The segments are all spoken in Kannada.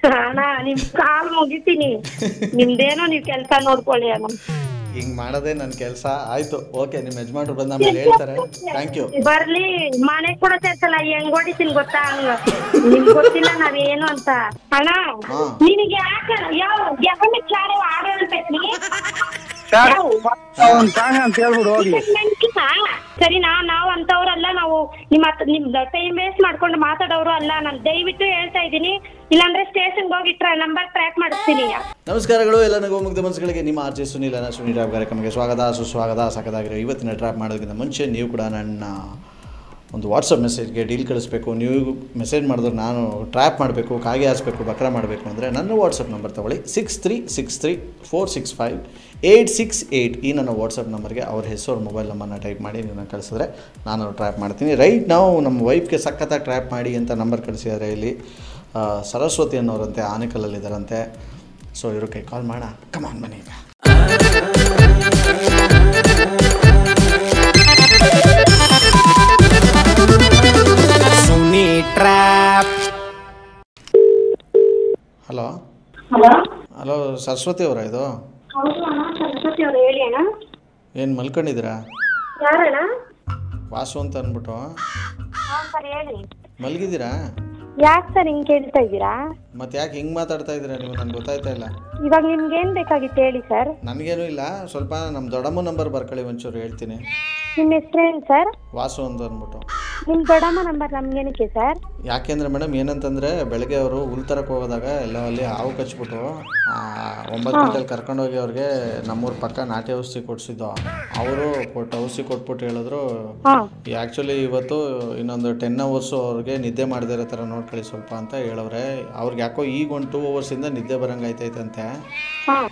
ಅಣ್ಣ ನಿಮ್ ಕಾಲ್ ಮುಗಿತೀನಿ. ನಿಮ್ದೇನೋ ನೀವ್ ಕೆಲ್ಸ ನೋಡ್ಕೊಳ್ಳಿ ಅಣ್ಣ. ಹಿಂಗ್ ಮಾಡೋದೇ ನನ್ನ ಕೆಲಸ. ಆಯ್ತು, ಓಕೆ. ನಿಮ್ಮ ಯಜಮಾನ್ರು ಬಂದ ಆಮೇಲೆ ಹೇಳ್ತಾರೆ. Thank you. ಬರ್ಲಿ, ಮನೆ ಕೂಡ ಸೇರ್ಸಲ್ಲ. ಹೆಂಗ್ ಹೊಡಿತೀನಿ ಗೊತ್ತಾ? ಹಂಗ ನಿಮ್ಗೆ ಗೊತ್ತಿಲ್ಲ ನಾವೇನು ಅಂತ. ಅಣ್ಣ ನಿನಗೆ ಯಾಕೆ ಯಾವ ಚಾರ ಆಡೋಳ್ಬೇಕ್ರಿ? ಸರಿನಾ? ನಾವು ಅಂತವ್ರಲ್ಲ. ನಾವು ನಿಮ್ ಟೈಮ್ ವೇಸ್ಟ್ ಮಾಡ್ಕೊಂಡು ಮಾತಾಡೋರು ಅಲ್ಲ. ನಾನು ದಯವಿಟ್ಟು ಹೇಳ್ತಾ ಇದ್ದೀನಿ, ಇಲ್ಲಾಂದ್ರೆ ಸ್ಟೇಷನ್ಗೆ ಹೋಗಿ ನಂಬರ್ ಟ್ರ್ಯಾಕ್ ಮಾಡಿಸ್ತೀನಿ. ನಮಸ್ಕಾರಗಳು ಎಲ್ಲ ಮುಗ್ಧ ಮನಸ್ಸುಗಳಿಗೆ. ನಿಮ್ಮ ಆರ್ಜೆ ಸುನೀಲ್ ಟ್ರ್ಯಾಪ್ ಕಾರ್ಯಕ್ರಮಕ್ಕೆ ಸ್ವಾಗತ, ಸುಸ್ವಾಗತ. ಸಾಕದಾಗಿರೋ ಇವತ್ತಿನ ಟ್ರ್ಯಾಪ್ ಮಾಡೋದಕ್ಕಿಂತ ಮುಂಚೆ ನೀವು ಕೂಡ ನನ್ನ ಒಂದು ವಾಟ್ಸಪ್ ಮೆಸೇಜ್ಗೆ ಡೀಲ್ ಕಳಿಸ್ಬೇಕು. ನೀವು ಮೆಸೇಜ್ ಮಾಡಿದ್ರೆ ನಾನು ಟ್ರ್ಯಾಪ್ ಮಾಡಬೇಕು, ಕಾಗೆ ಹಾರಿಸ್ಬೇಕು, ಬಕ್ರ ಮಾಡಬೇಕು ಅಂದರೆ ನನ್ನ ವಾಟ್ಸಪ್ ನಂಬರ್ ತೊಗೊಳ್ಳಿ. 6363465868 ಈ ನನ್ನ ವಾಟ್ಸಪ್ ನಂಬರ್ಗೆ ಅವ್ರ ಹೆಸರು, ಮೊಬೈಲ್ ನಂಬರ್ನ ಟೈಪ್ ಮಾಡಿ ನೀವು ಕಳಿಸಿದ್ರೆ ನಾನು ಟ್ರ್ಯಾಪ್ ಮಾಡ್ತೀನಿ. ರೈಟ್ ನಾವು ನಮ್ಮ ವೈಫ್ಗೆ ಸಖತ್ತಾಗಿ ಟ್ರ್ಯಾಪ್ ಮಾಡಿ ಅಂತ ನಂಬರ್ ಕಳಿಸಿದ್ದಾರೆ. ಇಲ್ಲಿ ಸರಸ್ವತಿ ಅನ್ನೋರಂತೆ ಆನೆಕಲ್ಲಲ್ಲಿದ್ದಾರಂತೆ. ಸೊ ಇವ್ರ ಕೈ ಕಾಲ್ ಮಾಡೋಣ. ಕಮಾನ್ ಬನ್ನಿ. ಹಲೋ ಹಲೋ, ಸರಸ್ವತಿ ಅವರಾ ಇದು? ಸರಸ್ವತಿ ಅವರು, ಹೇಳಿ ಅಣ್ಣ. ಏನು ಮಲ್ಕೊಂಡಿದ್ದೀರಾ? ಯಾರಣ್ಣ? ವಾಸು ಅಂತ ಅಂದ್ಬಿಟ್ಟು. ಹೇಳಿ. ಮಲಗಿದ್ದೀರಾ? ಯಾಕೆ ಸರ್ ಹಿಂಗೆ ಕೇಳ್ತಾ ಇದ್ದೀರಾ? ಮತ್ತೆ ಯಾಕೆ ಹಿಂಗೆ ಮಾತಾಡ್ತಾ ಇದ್ದೀರಾ ನೀವು? ನನಗೆ ಗೊತ್ತಾಯ್ತಾ ಇಲ್ಲ. ಇವಾಗ ನಿಮ್ಗೆ ಏನು ಬೇಕಾಗಿತ್ತು ಹೇಳಿ ಸರ್. ನನಗೇನು ಇಲ್ಲ, ಸ್ವಲ್ಪ ನಮ್ಮ ದೊಡ್ಡಮ್ಮ ನಂಬರ್ ಬರ್ಕೊಳ್ಳಿ ಒಂಚೂರು, ಹೇಳ್ತೀನಿ. ನಿಮ್ಮ ಹೆಸರೇನು ಸರ್? ವಾಸು ಅಂತ ಅಂದ್ಬಿಟ್ಟು. ನಿಮ್ಮ ದೊಡ್ಡಮ್ಮ ನಂಬರ್ ನಮ್ಗೇನಕ್ಕೆ ಸರ್? ಯಾಕೆಂದರೆ ಮೇಡಮ್ ಏನಂತಂದರೆ, ಬೆಳಗ್ಗೆ ಅವರು ಹುಲ್ ತರಕ್ಕೆ ಹೋದಾಗ ಎಲ್ಲ ಅಲ್ಲಿ ಹಾವು ಕಚ್ಬಿಟ್ಟು 9 ಗಂಟೆಲಿ ಕರ್ಕೊಂಡೋಗಿ ಅವ್ರಿಗೆ ನಮ್ಮೂರ ಪಕ್ಕ ನಾಟಿ ಔಷಧಿ ಕೊಡಿಸಿದ್ದು. ಅವರು ಔಷಧಿ ಕೊಟ್ಬಿಟ್ಟು ಹೇಳಿದ್ರು, ಆ್ಯಕ್ಚುಲಿ ಇವತ್ತು ಇನ್ನೊಂದು 10 hours ಅವ್ರಿಗೆ ನಿದ್ದೆ ಮಾಡದೇ ಇರೋ ಥರ ನೋಡ್ಕೊಳ್ಳಿ ಸ್ವಲ್ಪ ಅಂತ ಹೇಳವ್ರೆ. ಅವ್ರಿಗೆ ಯಾಕೋ ಈಗ ಒಂದು 2 hours ನಿದ್ದೆ ಬರಂಗೈತೈತಂತೆ.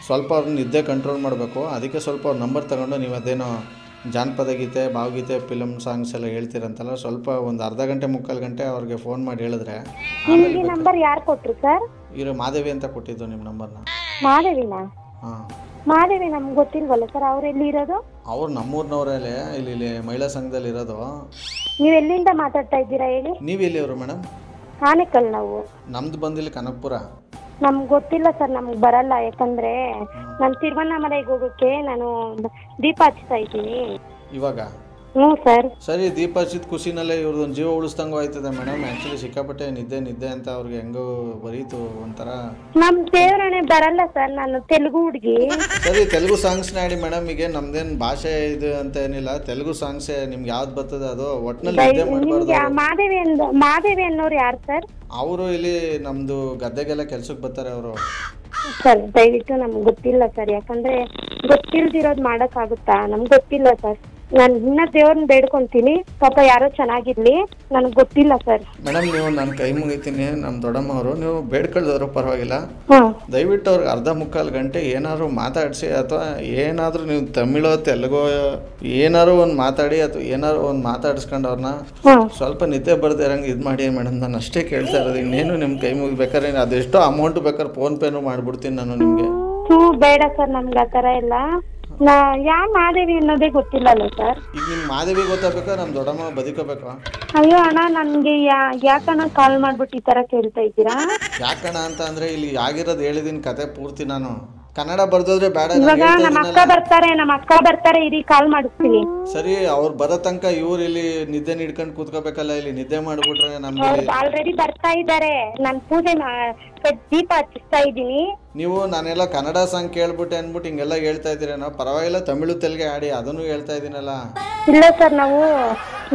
ಸ್ವಲ್ಪ ಅವ್ರನ್ನ ನಿದ್ದೆ ಕಂಟ್ರೋಲ್ ಮಾಡಬೇಕು. ಅದಕ್ಕೆ ಸ್ವಲ್ಪ ಅವ್ರ ನಂಬರ್ ತಗೊಂಡು ನೀವು ಅದೇನೋ ಜಾನಪದ ಗೀತೆ, ಭಾವಗೀತೆ, ಫಿಲಮ್ ಸಾಂಗ್ಸ್ ಎಲ್ಲ ಹೇಳ್ತೀರಂತಲ್ಲ, ಸ್ವಲ್ಪ ಒಂದು ಅರ್ಧ ಗಂಟೆ 3/4 ಗಂಟೆ ಅವ್ರಿಗೆ ಫೋನ್ ಮಾಡಿ ಹೇಳಿದ್ರೆ. ನಿಮಗೆ ನಂಬರ್ ಯಾರು ಕೊಟ್ರು ಸರ್? ಇವರು ಮಾದೇವಿ ಅಂತ ಕೊಟ್ಟಿದ್ದು ನಿಮ್ಮ ನಂಬರ್ನ. ಮಾದೇವಿನಾ? ಹಾಂ, ಮಾದೇವಿ ನಮ್ಗೆ ಗೊತ್ತಿಲ್ವಲ್ಲ ಸರ್. ಅವ್ರು ಎಲ್ಲಿ ಇರೋದು? ಅವ್ರು ನಮ್ಮೂರಿನವರಲ್ಲೇ, ಇಲ್ಲಿ ಮಹಿಳಾ ಸಂಘದಲ್ಲಿ ಇರೋದು. ನೀವು ಎಲ್ಲಿಂದ ಮಾತಾಡ್ತಾ ಇದ್ದೀರಾ ಹೇಳಿ? ನೀವು ಎಲ್ಲಿ ಅವರು ಮೇಡಮ್? ಆನೆಕಲ್. ನಾವು ನಮ್ದು ಬಂದಿಲ್ಲಿ ಕನಕಪುರ. ನಮ್ಗೆ ಗೊತ್ತಿಲ್ಲ ಸರ್, ನಮ್ಗೆ ಬರಲ್ಲ. ಯಾಕಂದ್ರೆ ನಾನು ತಿರುವಣ್ಣಾಮಲೆಗೆ ಹೋಗೋಕ್ಕೆ ನಾನು ದೀಪ ಹಚ್ತಾ ಇದ್ದೀನಿ ಇವಾಗ. ಹ್ಞೂ ಸರ್. ಸರಿ, ದೀಪ ಹಚ್ಚಿದ ಖುಷಿನಲ್ಲೇ ಇವ್ರದ್ದೊಂದು ಜೀವ ಉಳಿಸ್ದಂಗೂ ಆಯ್ತದೆ ಮೇಡಮ್. ಆ್ಯಕ್ಚುಲಿ ಸಿಕ್ಕಾಪಟ್ಟೆ ನಿದ್ದೆ ಅಂತ ಅವ್ರಿಗೆ ಹೆಂಗೋ ಬರೀತು ಒಂಥರ. ನಮ್ಮ ದೇವರಣೆ ಬರಲ್ಲ ಸರ್, ನಾನು ತೆಲುಗು ಹುಡುಗಿ. ಸರಿ, ತೆಲುಗು ಸಾಂಗ್ಸ್ನ ಆಡಿ ಮೇಡಮ್. ಈಗ ನಮ್ದೇನು ಭಾಷೆ ಇದು ಅಂತ ಏನಿಲ್ಲ, ತೆಲುಗು ಸಾಂಗ್ಸೇ ನಿಮ್ಗೆ ಯಾವ್ದು ಬರ್ತದೆ ಅದು. ಒಟ್ಟಿನಲ್ಲಿ ನಿದ್ದೆ ಮಾಡಬಾರ್ದು. ಮಾದೇವಿ ಅನ್ನೋರು ಯಾರು ಸರ್? ಅವರು ಇಲ್ಲಿ ನಮ್ಮದು ಗದ್ದೆಗೆಲ್ಲ ಕೆಲ್ಸಕ್ಕೆ ಬರ್ತಾರೆ ಅವರು. ಸರ್ ದಯವಿಟ್ಟು ನಮ್ಗೆ ಗೊತ್ತಿಲ್ಲ ಸರ್. ಯಾಕಂದ್ರೆ ಗೊತ್ತಿಲ್ದಿರೋದು ಮಾಡೋಕ್ಕಾಗುತ್ತಾ? ನಮ್ಗೆ ಗೊತ್ತಿಲ್ಲ ಸರ್. ನಾನು ಇನ್ನ ದೇವ್ರನ್ನ ಬೇಡ್ಕೊಂತೀನಿ, ಪಾಪ ಯಾರೋ ಚೆನ್ನಾಗಿರ್ಲಿ. ನನಗೆ ಗೊತ್ತಿಲ್ಲ ಸರ್. ಮೇಡಮ್, ನೀವು ನಾನು ಕೈ ಮುಗಿತೀನಿ. ನಮ್ಮ ದೊಡ್ಡಮ್ಮ ಅವರು, ನೀವು ಬೇಡ್ಕೊಳ್ದವರು ಪರವಾಗಿಲ್ಲ, ದಯವಿಟ್ಟು ಅವ್ರಿಗೆ 1/4 ಗಂಟೆ ಏನಾದ್ರು ಮಾತಾಡಿಸಿ, ಅಥವಾ ಏನಾದರೂ ನೀವು ತಮಿಳೋ ತೆಲುಗೋ ಏನಾದ್ರು ಒಂದು ಮಾತಾಡಿ, ಅಥವಾ ಏನಾದ್ರು ಒಂದು ಮಾತಾಡಿಸ್ಕೊಂಡು ಅವ್ರನ್ನ ಸ್ವಲ್ಪ ನಿದ್ದೆ ಬರ್ದೇ ಇರಂಗೆ ಇದು ಮಾಡಿ ಮೇಡಮ್. ನಾನು ಅಷ್ಟೇ ಕೇಳ್ತಾ ಇರೋದು, ಇನ್ನೇನು ನಿಮ್ಮ ಕೈ ಮುಗಿಬೇಕಾದ್ರೆ ಅದೆಷ್ಟೋ ಅಮೌಂಟ್ ಬೇಕಾದ್ರೆ ಫೋನ್ಪೇನೂ ಮಾಡಿಬಿಡ್ತೀನಿ ನಾನು ನಿಮಗೆ. ಬೇಡ ಸರ್, ನಮ್ಗೆ ಆ ಥರ ಎಲ್ಲ. ಯಾವ ಮಾದೇವಿ ಅನ್ನೋದೇ ಗೊತ್ತಿಲ್ಲಲ್ಲ ಸರ್. ಈಗ ನಿಮ್ ಮಾದೇವಿ ಗೊತ್ತಾಗಬೇಕಾ, ನಮ್ಮ ದೊಡ್ಡಮ್ಮ ಬದುಕೋಬೇಕಾ? ಅಯ್ಯೋ ಅಣ್ಣ, ನನ್ಗೆ ಯಾಕಣ್ಣ ಕಾಲ್ ಮಾಡ್ಬಿಟ್ಟು ಈ ತರ ಕೇಳ್ತಾ ಇದ್ದೀರಾ? ಯಾಕಣ್ಣ ಅಂತ ಅಂದ್ರೆ, ಇಲ್ಲಿ ಆಗಿರೋದು ಹೇಳಿದೀನಿ ಕತೆ ಪೂರ್ತಿ. ನಾನು ಕನ್ನಡ ಬರ್ದೋದ್ರೆ ಬೇಡ. ಇವಾಗ ನಮ್ಮ ಅಕ್ಕ ಬರ್ತಾರೆ ಇರಿ, ಕಾಲ್ ಮಾಡಿಸ್ತೀನಿ. ಸರಿ, ಅವ್ರು ಬರೋ ತನಕ ಇವ್ರು ಇಲ್ಲಿ ನಿದ್ದೆ ನಿಡ್ಕೊಂಡು ಕೂತ್ಕೋಬೇಕಲ್ಲ. ಇಲ್ಲಿ ನಿದ್ದೆ ಮಾಡ್ಬಿಟ್ರೆ ನಮ್ಗೆ. ಆಲ್ರೆಡಿ ಬರ್ತಾ ಇದ್ದಾರೆ. ನಾನು ಪೂಜೆ ದೀಪ ಹಚ್ಚಿಸ್ತಾ ಇದ್ದೀನಿ. ನೀವು ನಾನೆಲ್ಲ ಕನ್ನಡ ಸಾಂಗ್ ಕೇಳ್ಬಿಟ್ಟೆ ಅನ್ಬಿಟ್ಟು ಹಿಂಗೆಲ್ಲ ಹೇಳ್ತಾ ಇದ್ದೀರೇನೋ? ಪರವಾಗಿಲ್ಲ, ತಮಿಳು ತೆಲುಗು ಆಡಿ ಅದನ್ನು ಹೇಳ್ತಾ ಇದ್ದೀನಲ್ಲ. ಇಲ್ಲ ಸರ್, ನಾವು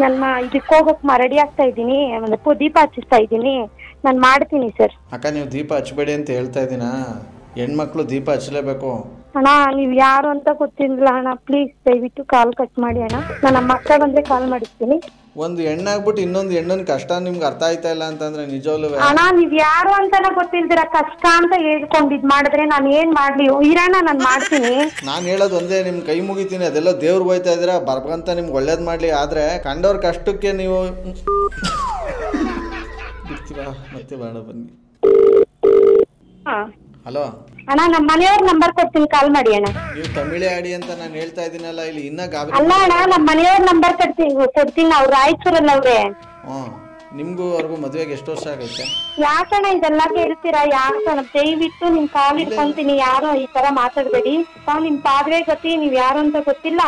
ನನ್ನ ಇದಕ್ಕೆ ಹೋಗಕ್ ರೆಡಿ ಆಗ್ತಾ ಇದ್ದೀನಿ. ದೀಪ ಹಚ್ಚಿಸ್ತಾ ಇದ್ದೀನಿ. ನಾನು ಮಾಡ್ತೀನಿ ಸರ್. ಅಕ್ಕ, ನೀವು ದೀಪ ಹಚ್ಬೇಡಿ ಅಂತ ಹೇಳ್ತಾ ಇದ್ದೀನಾ? ಹೆಣ್ಮಕ್ಳು ದೀಪ ಹಚ್ಚಲೇಬೇಕು. ಅಣ್ಣ, ನೀವು ಯಾರು ಅಂತ ಗೊತ್ತಿಲ್ಲ ಅಣ್ಣ. ಪ್ಲೀಸ್ ದಯವಿಟ್ಟು ಕಾಲ್ ಕಟ್ ಮಾಡಿ ಅಣ್ಣ. ನಾನು ನಮ್ಮ ಅಕ್ಕ ಬಂದ್ರೆ ಕಾಲ್ ಮಾಡಿಸ್ತೀನಿ. ಒಂದು ಹೆಣ್ಣಾಗ್ಬಿಟ್ಟು ಇನ್ನೊಂದು ಹೆಣ್ಣನ ಕಷ್ಟ ನಿಮ್ಗೆ ಅರ್ಥ ಆಯ್ತಾ ಇಲ್ಲ ಅಂತಂದ್ರೆ ನಿಜವಲ್ಲೂ ಅಣ್ಣ, ನೀವ್ ಯಾರು ಅಂತಾನ ಗೊತ್ತಿಲ್ದಿರ ಕಷ್ಟ ಅಂತ ಹೇಳ್ಕೊಂಡು ಇದ್ ಮಾಡಿದ್ರೆ ನಾನು ಏನ್ ಮಾಡ್ಲಿ? ಇರೋಣ, ನಾನು ಮಾಡ್ತೀನಿ. ನಾನು ಹೇಳೋದು ಒಂದೇ, ನಿಮ್ ಕೈ ಮುಗಿತೀನಿ. ಅದೆಲ್ಲ ದೇವ್ರಿಗೆ ಹೋಯ್ತಾ ಇದ್ದೀರಾ, ಬರ್ಬಂತ ನಿಮ್ಗೆ ಒಳ್ಳೇದ್ ಮಾಡ್ಲಿ. ಆದ್ರೆ ಕಂಡವ್ರ ಕಷ್ಟಕ್ಕೆ ನೀವು ಮತ್ತೆ ಬೇಡ ಬನ್ನಿ. ಹಲೋ ಅಣ್ಣ, ನಮ್ಮ ಮನೆಯವ್ರ ನಂಬರ್ ಕೊಡ್ತೀನಿ, ಕಾಲ್ ಮಾಡಿ ಅಣ್ಣ. ನೀವು ತಮಿಳೇ ಆಡಿ ಅಂತ ನಾನು ಹೇಳ್ತಾ ಇದೀನಲ್ಲ. ಇಲ್ಲಿ ಇನ್ನ ಅಲ್ಲ ಅಣ್ಣ, ನಮ್ಮ ಮನೆಯವ್ರ ನಂಬರ್ ಕೊಡ್ತೀನಿ. ಅವ್ರು ರಾಯಚೂರಲ್ಲಿ ಅವ್ರೆ. ನಿಮಗೂ ಅವ್ರಿಗೂ ಮದುವೆಗೆ ಎಷ್ಟು ವರ್ಷ ಆಗೈತೆ? ಯಾಕಣ್ಣ ಇದೆಲ್ಲ ಕೇಳ್ತೀರಾ? ಯಾಕಣ್ಣ ದಯವಿಟ್ಟು ನಿಮ್ ಕಾಲ್ ಇಟ್ಕೊಂತೀನಿ, ಯಾರು ಈ ತರ ಮಾತಾಡ್ಬೇಡಿ. ನಿಮ್ ಪಾದ್ವೆ ಗತಿ ನೀವ್ ಯಾರು ಅಂತ ಗೊತ್ತಿಲ್ಲ,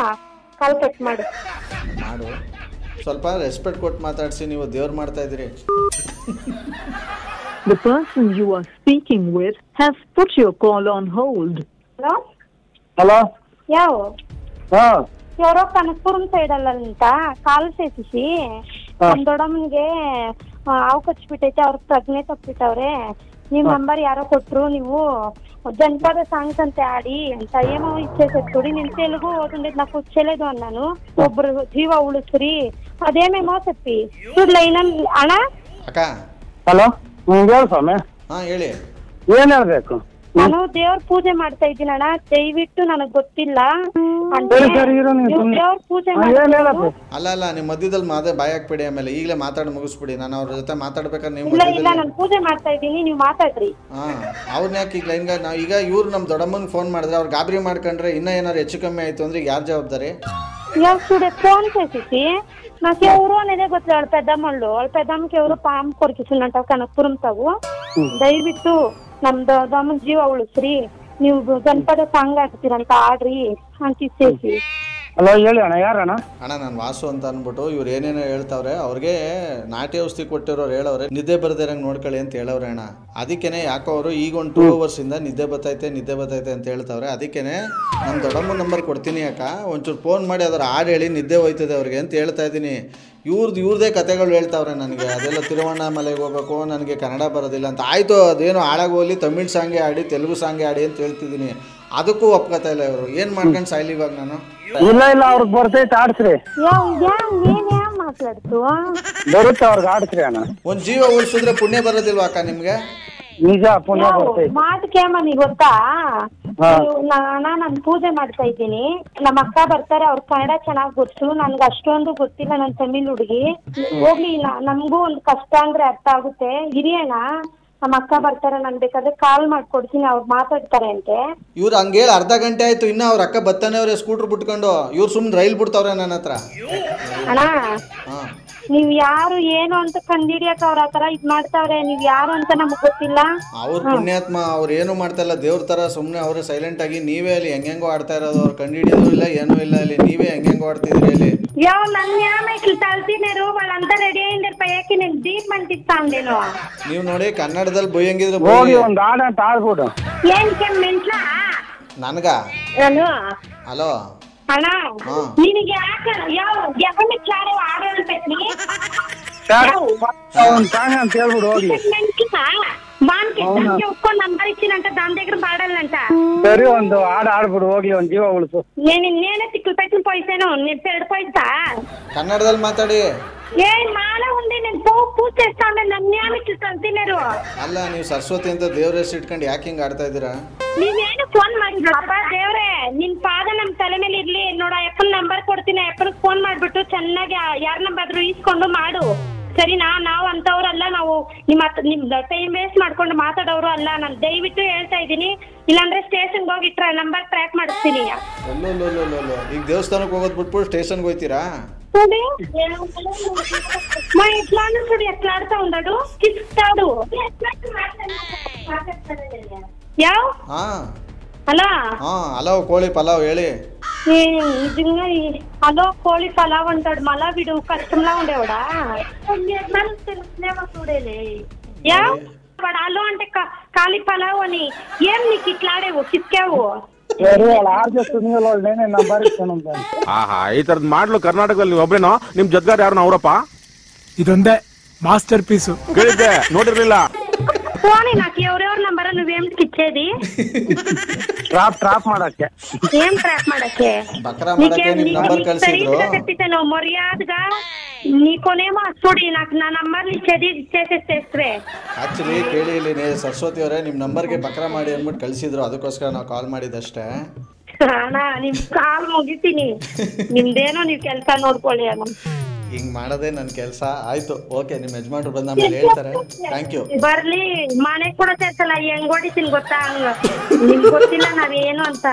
ಕಾಲ್ ಕಟ್ ಮಾಡು. ಸ್ವಲ್ಪ ರೆಸ್ಪೆಕ್ಟ್ ಕೊಟ್ಟು ಮಾತಾಡ್ಸಿ, ನೀವು ದೇವ್ರು ಮಾಡ್ತಾ ಇದ್ದೀರಿ. The person you are speaking with has put your call on hold. Hello ಯಾರೋ ಕನಕಪುರಂ ಸೈಡ್ ಅಲ್ಲ ಅಂತ ಕಾಲ್ ಸೇರಿಸಿ ನಮ್ ದೊಡ್ಡಮ್ಮನ್ಗೆ ಹಾವು ಕಚ್ಬಿಟ್ಟೈತೆ, ಅವ್ರ ಪ್ರಜ್ಞೆ ತಪ್ಪಿಟ್ಟವ್ರೆ. ನಿಮ್ ನಂಬರ್ ಯಾರೋ ಕೊಟ್ರು, ನೀವು ಜನಪದ ಸಾಂಗ್ಸ್ ಅಂತ ಆಡಿ ಅಂತ ఏమో ఇచ్చేసేది. నేను తెలుగు ఓదుండేది నాకు వచ్చేలేదు అన్నాను. ಒಬ್ರು ಜೀವ ಉಳಿಸ್ರಿ ಅದೇಮೇಮೋ చెప్పి చూడు లైన్ అಣ್ಣ. ಅಕ್ಕ ಹಲೋ, ಹೇಳಿ ಸ್ವಾಮಿ. ಹಾ ಹೇಳಿ, ಏನ್ ಹೇಳ್ಬೇಕು? ನಾನು ದೇವ್ರ ಪೂಜೆ ಮಾಡ್ತಾ ಇದ್ದೀನಿ ಅಣ್ಣ, ದಯವಿಟ್ಟು ನನಗ್ ಗೊತ್ತಿಲ್ಲ. ದೇವ್ರ ಪೂಜೆ ಅಲ್ಲ ನಿಮ್ಮ ಮಧ್ಯದಲ್ಲಿ ಬಾಯ್ ಹಾಕ್ಬಿಡಿ, ಆಮೇಲೆ ಈಗಲೇ ಮಾತಾಡಿ ಮುಗಿಸ್ಬಿಡಿ. ನಾನು ಅವ್ರ ಜೊತೆ ಮಾತಾಡ್ಬೇಕಾದ್ರೆ ನೀವು ಇಲ್ಲ ನಾನು ಪೂಜೆ ಮಾಡ್ತಾ ಇದ್ದೀನಿ, ನೀವು ಮಾತಾಡ್ರಿ. ಅವ್ರನ್ನ ಯಾಕೆ ಈಗ ಲೈನ್ಗ ನಾವು ಈಗ ಇವ್ರು ನಮ್ಮ ದೊಡ್ಡಮ್ಮನಿಗೆ ಫೋನ್ ಮಾಡಿದ್ರೆ ಅವ್ರು ಗಾಬರಿ ಮಾಡ್ಕೊಂಡ್ರೆ ಇನ್ನ ಏನಾರು ಹೆಚ್ಚು ಕಮ್ಮಿ ಆಯ್ತು ಅಂದ್ರೆ ಯಾರು ಜವಾಬ್ದಾರಿ? ఫోన్ చేసేసి నాకు ఎవరు అనేది ಗೊತ್ತಿಲ್ಲ. వాళ్ళ పెద్దమ్మళ్ళు, వాళ్ళ పెద్దమ్మకి ఎవరు పాము కొరికిసిందంట కనకపురం తావు. దయವಿಟ್ಟು ನಮ್ ದೊಡ್ಡಮ್ಮನ ಜೀವ ಉಳಿಸ್ರಿ, ನೀವು ಜನಪದ ಸಾಂಗ್ ಹಾಕ್ತೀರಂತ ಆಡ್ರಿ ಅಂತ ಇಚ್ಚೇಸಿ. ಹಲೋ ಹೇಳಿ ಅಣ್ಣ, ಯಾರಣ್ಣ? ಅಣ್ಣ ನಾನು ವಾಸು ಅಂತ ಅಂದ್ಬಿಟ್ಟು ಇವ್ರು ಏನೇನೋ ಹೇಳ್ತಾವ್ರೆ. ಅವ್ರಿಗೆ ನಾಟಿ ಔಷಧಿ ಕೊಟ್ಟಿರೋರು ಹೇಳವ್ರೆ ನಿದ್ದೆ ಬರ್ದಿರಂಗೆ ನೋಡ್ಕೊಳ್ಳಿ ಅಂತ ಹೇಳವ್ರೆ ಅಣ್ಣ. ಅದಕ್ಕೇನೆ ಯಾಕೋ ಅವರು ಈಗ ಒಂದು 2 hours ಇಂದ ನಿದ್ದೆ ಬರ್ತೈತೆ ಅಂತ ಹೇಳ್ತಾವ್ರೆ. ಅದಕ್ಕೇನೆ ನಮ್ಮ ದೊಡ್ಡಮ್ಮನ ನಂಬರ್ ಕೊಡ್ತೀನಿ ಅಕ್ಕ, ಒಂಚೂರು ಫೋನ್ ಮಾಡಿ ಅದ್ರ ಹಾಡು ಹೇಳಿ ನಿದ್ದೆ ಹೋಯ್ತದೆ ಅವ್ರಿಗೆ ಅಂತ ಹೇಳ್ತಾ ಇದ್ದೀನಿ. ಇವ್ರದೇ ಕತೆಗಳು ಹೇಳ್ತಾವ್ರೆ ನನಗೆ. ಅದೆಲ್ಲ ತಿರುವಣ್ಣಾಮಲೆಗೆ ಹೋಗ್ಬೇಕು, ನನಗೆ ಕನ್ನಡ ಬರೋದಿಲ್ಲ ಅಂತ. ಆಯಿತು, ಅದೇನು ಹಾಳಾಗೋಲಿ, ತಮಿಳ್ ಸಾಂಗೇ ಆಡಿ, ತೆಲುಗು ಸಾಂಗೇ ಆಡಿ ಅಂತ ಹೇಳ್ತಿದ್ದೀನಿ. ಅದಕ್ಕೂ ಒಪ್ಕೋತಾ ಇಲ್ಲ ಇವರು. ಏನು ಮಾಡ್ಕೊಂಡು ಸಾಯ್ಲಿ ಇವಾಗ ನಾನು? ಇಲ್ಲ ಅವ್ರಿಗೆ ಬರ್ತೈತೆ, ಆಡ್ಸ್ರಿ. ಮಾತಾಡ್ತು ಬರುತ್ತೆ ಅವ್ರಿಗೆ, ಆಡ್ಸ್ರಿ ಅಣ್ಣ. ಒಂದು ಜೀವ ಉಳಿಸಿದ್ರೆ ಪುಣ್ಯ ಬರೋದಿಲ್ವಾ ಅಕ್ಕ ನಿಮ್ಗೆ? ನಿಜ, ಪುಣ್ಯ ಬರ್ತೈತೆ. ಮಾತು ಕೇಮನಿ ಗೊತ್ತಾ? ನಾನು ಪೂಜೆ ಮಾಡ್ತಾ ಇದ್ದೀನಿ, ನಮ್ಮ ಅಕ್ಕ ಬರ್ತಾರೆ, ಅವ್ರ ಕನ್ನಡ ಚೆನ್ನಾಗ್ ಗೊತ್ತು, ನನ್ಗೆ ಅಷ್ಟೊಂದು ಗೊತ್ತಿಲ್ಲ, ನನ್ ತಮಿಳ್ ಹುಡುಗಿ. ಹೋಗ್ಲಿ, ನಮಗೂ ಒಂದು ಕಷ್ಟ ಅಂದ್ರೆ ಅರ್ಥ ಆಗುತ್ತೆ. ಹಿರಿಯಣ್ಣ, ನಮ್ಮ ಅಕ್ಕ ಬರ್ತಾರೆ, ನಾನು ಬೇಕಾದ್ರೆ ಕಾಲ್ ಮಾಡ್ಕೊಡ್ತೀನಿ, ಅವ್ರು ಮಾತಾಡ್ತಾರೆ ಅಂತೆ. ಇವ್ರು ಹಂಗೆ ಹೇಳಿ ಅರ್ಧ ಗಂಟೆ ಆಯ್ತು, ಇನ್ನ ಅವ್ರ ಅಕ್ಕ ಬತ್ತಾನೆ ಅವ್ರೆ ಸ್ಕೂಟರ್ ಬಿಟ್ಕೊಂಡು. ಇವ್ರು ಸುಮ್ಮನೆ ರೈಲ್ ಬಿಡ್ತಾವ್ರೆ ನನ್ನ ಹತ್ರ. ಅಣ್ಣ ನೀವ್ ಯಾರು ಏನು ಅಂತ ಕಂಡಿಡಿಯಕ್ ಅವ್ರ ಆತರ ಇದ್ ಮಾಡ್ತಾವ್ರೆ. ನೀವ್ ಯಾರು ಅಂತ ನಮಗ್ ಗೊತ್ತಿಲ್ಲ. ಅವ್ರ ಪುಣ್ಯಾತ್ಮ, ಅವ್ರು ಏನು ಮಾಡ್ತಾ ಇಲ್ಲ, ದೇವ್ರ ತರ ಸುಮ್ನೆ ಅವ್ರೆ ಸೈಲೆಂಟ್ ಆಗಿ. ನೀವೇ ಅಲ್ಲಿ ಹೆಂಗೋ ಆಡ್ತಾ ಇರೋದು, ಅವ್ರು ಕಂಡಿಡಿಯೋದು ಇಲ್ಲ, ಏನೂ ಇಲ್ಲ. ಅಲ್ಲಿ ನೀವೇ ಹೆಂಗೋ ಆಡ್ತಿದ್ರಿ ಅಲ್ಲಿ. ನೀವ್ ನೋಡಿ ಕನ್ನಡದಲ್ಲಿ ಬೈಯಂಗಿದ್ರೆ ನನ್ಗ ಹಲೋ ಅಣ್ಣ ನಿನಗೆ ಯಾಕೆ ನಂಬರ್ ಇಚ್ಚಿನಂತ దాని దగ్గర పాడాలంట. సరే ಒಂದು ಹಾಡು ಆಡ್ಬಿಡು ಹೋಗ್ಲಿ, ಒಂದು ಜೀವ ಉಳಿಸು. నేనే తిక్కులు పైసలు పోయిసాను, నేను పెరడు పోయిస్తా. కన్నడದಲ್ಲಿ మాట్లాడి. ఏ మాల ఉంది, నేను పూజ చేస్తా ఉండే, నన్నేమికి ತಂತಿನೇರು. ಅಲ್ಲ ನೀವು ಸರಸ್ವತಿ ಅಂತ ದೇವ್ರ ಹೆಸರು ಇಟ್ಕೊಂಡು ಯಾಕೆ ಹಿಂಗೆ ಆಡ್ತಾ ಇದ್ದೀರಾ? ನೀವೇನು ಫೋನ್ ಮಾಡಿದ್ರು? ಅಪ್ಪ ದೇವ್ರೆ, ನಿನ್ ಪಾದ ನಮ್ ತಲೆ ಮೇಲೆ ಇರ್ಲಿ. ನೋಡ, ಅಪ್ಪನ ನಂಬರ್ ಕೊಡ್ತೀನಿ, ಅಪ್ಪನಿಗೆ ಫೋನ್ ಮಾಡ್ಬಿಟ್ಟು ಚೆನ್ನಾಗಿ ಯಾರ ನಂಬರ್ ಈಸ್ಕೊಂಡು ಮಾಡು, ಸರಿನಾ? ನಾವು ಅಂತವ್ರಲ್ಲ, ನಾವು ನಿಮ್ ಟೈಮ್ ವೇಸ್ಟ್ ಮಾಡ್ಕೊಂಡು ಮಾತಾಡೋರು ಅಲ್ಲ. ನಾನು ದಯವಿಟ್ಟು ಹೇಳ್ತಾ ಇದ್ದೀನಿ, ಇಲ್ಲಾಂದ್ರೆ ಸ್ಟೇಷನ್ಗೆ ಹೋಗಿಟ್ರ ನಂಬರ್ ಟ್ರ್ಯಾಕ್ ಮಾಡಿಸ್ತೀನಿ. ಈಗ ದೇವಸ್ಥಾನಕ್ಕೆ ಹೋಗೋದ್ ಬಿಟ್ಬಿಟ್ಟು ಸ್ಟೇಷನ್ಗೆ ಹೋಗ್ತೀರಾ? ఎట్లా ఆడుతా ఉన్నాడు, కిస్తాడు. యావ్ హలో హలో కోಳಿ పలావ్ ಹೇಳಿ. నిజంగా హలో కోಳಿ పలావ్ అంటాడు. మళ్ళా వీడు కష్టంలా ఉండేవాడా? చూడేలే యావ్ వాడు హలో అంటే ఖాళీ పలావ్ అని. ఏం నీకు ఇట్లాడేవు, కిస్కావు? ಈ ತರದ ಮಾಡ್ಲು ಕರ್ನಾಟಕದಲ್ಲಿ ನೀವು ಒಬ್ರೇನೋ? ನಿಮ್ ಜೊತೆಗಾರ ಯಾರು ಅವರಪ್ಪ? ಇದೊಂದೇ ಮಾಸ್ಟರ್ ಪೀಸು. ಕೇಳಿದ್ದೆ, ನೋಡಿರ್ಲಿಲ್ಲ. ఫోన్ నాకు ఎవరెవరి నంబర్ నువ్వేమిటికి ఇచ్చేది? ట్రాప్ ಮಾಡಕ್ಕೆ. ఏం ట్రాప్ ಮಾಡಕ್ಕೆ? చెప్పిస్తాను మర్యాదగా. నీకోనేమో చూడి, నాకు నా నంబర్ ఇచ్చేది, ఇచ్చేసేస్తే. ಆಕ್ಚುಲಿ ಕೇಳಿ, ಇಲ್ಲಿ ಸರಸ್ವತಿ ಅವರೇ ನಿಮ್ಮ ನಂಬರ್ಗೆ ಬಕ್ರಾ ಮಾಡಿ ಅಂದ್ಬಿಟ್ಟು ಕಳಿಸಿದ್ರು, ಅದಕ್ಕೋಸ್ಕರ ನಾವು ಕಾಲ್ ಮಾಡಿದಷ್ಟೇ. ಅಣ್ಣ ನಿಮ್ ಕಾಲ್ ಮುಗಿತೀನಿ, ನಿಮ್ದೇನೋ ನೀವು ಕೆಲಸ ನೋಡ್ಕೊಳ್ಳಿ ಅಣ್ಣ. ಹಿಂಗೆ ಮಾಡೋದೇ ನನ್ನ ಕೆಲಸ. ಆಯಿತು, ಓಕೆ. ನಿಮ್ಮ ಯಜಮಾನ್ರು ಬಂದು ಆಮೇಲೆ ಹೇಳ್ತಾರೆ. Thank you. ಬರ್ಲಿ, ಮನೆ ಕೂಡ ಸೇರ್ಸಲ್ಲ, ಹೆಂಗ್ ಹೊಡಿತೀನಿ ಗೊತ್ತಾ? ನಿಮ್ಗೆ ಗೊತ್ತಿಲ್ಲ ನಾವೇನು ಅಂತ.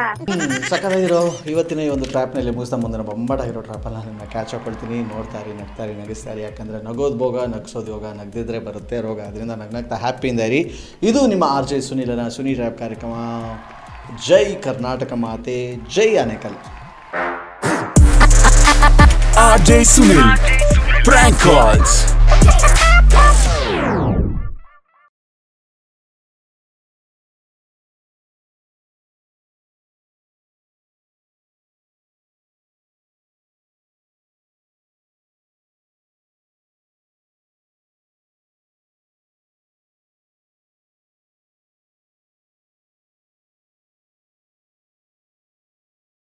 ಸಕ್ಕತ್ತಾಗಿರೋ ಇವತ್ತಿನ ಈ ಒಂದು ಟ್ರ್ಯಾಪ್ನಲ್ಲಿ ಮುಗಿಸ್ತಾ ಮುಂದೆ ಬೊಂಬಾಟಾಗಿರೋ ಟ್ರ್ಯಾಪಲ್ಲ ನಿಮ್ಮನ್ನ ಕ್ಯಾಚ್ ಹಾಕೊಳ್ತೀನಿ. ನೋಡ್ತಾರಿ, ನಗ್ತಾರಿ, ನಗಿಸ್ತಾರಿ. ಯಾಕಂದರೆ ನಗೋದು ಭೋಗ, ನಗಿಸೋದು ಯೋಗ, ನಗ್ದಿದ್ರೆ ಬರುತ್ತೆ ರೋಗ. ಅದರಿಂದ ನಗ್ನಗ್ತಾ ಹ್ಯಾಪಿಯಿಂದ ಇರಿ. ಇದು ನಿಮ್ಮ RJ ಸುನೀಲನ ಸುನಿ ಟ್ರ್ಯಾಪ್ ಕಾರ್ಯಕ್ರಮ. ಜೈ ಕರ್ನಾಟಕ ಮಾತೆ, ಜೈ Anekal. RJ Sunil Prank Calls.